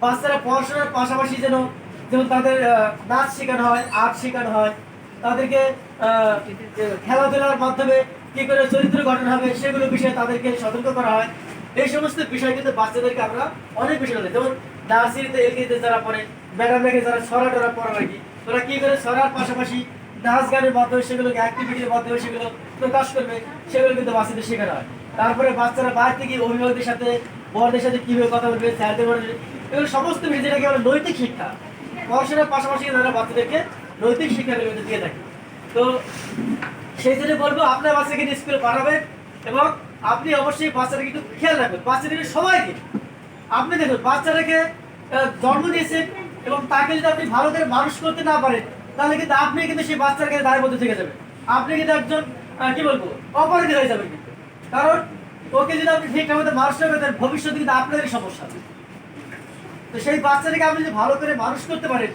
বাচ্চারা পড়াশোনার পাশাপাশি যেমন তাদের নাচ শেখানো হয়, আর্ট শেখানো হয়, তাদেরকে খেলাধুলার মাধ্যমে কি করে চরিত্র গঠন হবে সেগুলো বিষয়ে তাদেরকে সতর্ক করা হয়। এই সমস্ত বিষয় কিন্তু বাচ্চাদেরকে আমরা অনেক বিষয় বলি। যেমন নার্সারিতে এলকেজিতে যারা পড়ে, ম্যাডামকে যারা ছড়া টরা পড়া আর কি, তোরা কি করে ছড়ার পাশাপাশি নাচ গানের মাধ্যমে সেগুলোকে অ্যাক্টিভিটির মাধ্যমে সেগুলো প্রকাশ করবে, সেগুলো কিন্তু বাচ্চাদের শেখানো হয়। তারপরে বাচ্চারা বাইরে থেকে অভিভাবকদের সাথে, বড়দের সাথে কিভাবে কথা বলবে, স্যারদের বলবে, এগুলো সমস্ত বিষয় যেটাকে আমরা নৈতিক শিক্ষা, পড়াশোনার পাশাপাশি তারা বাচ্চাদেরকে নৈতিক শিক্ষা দিয়ে থাকে। তো সেই জন্য বলবো আপনার বাচ্চাকে স্কুলে পাঠাবেন এবং আপনি অবশ্যই বাচ্চাটাকে একটু খেয়াল রাখবেন, বাচ্চাদেরকে সময় দিন। আপনি দেখুন বাচ্চাটাকে জন্ম দিয়েছেন এবং তাকে যদি আপনি ভালো করে মানুষ করতে না পারেন, তাহলে কিন্তু আপনি কিন্তু সেই বাচ্চাকে দায়বদ্ধ থেকে যাবেন। আপনি কিন্তু একজন কি বলবো অপরাধী হয়ে যাবেন কিন্তু। কারণ ওকে যদি আপনি ঠিকঠাক মতো মানুষ না করেন, ভবিষ্যতে কিন্তু আপনারই সমস্যা। তো সেই বাচ্চাটাকে আপনি যদি ভালো করে মানুষ করতে পারেন,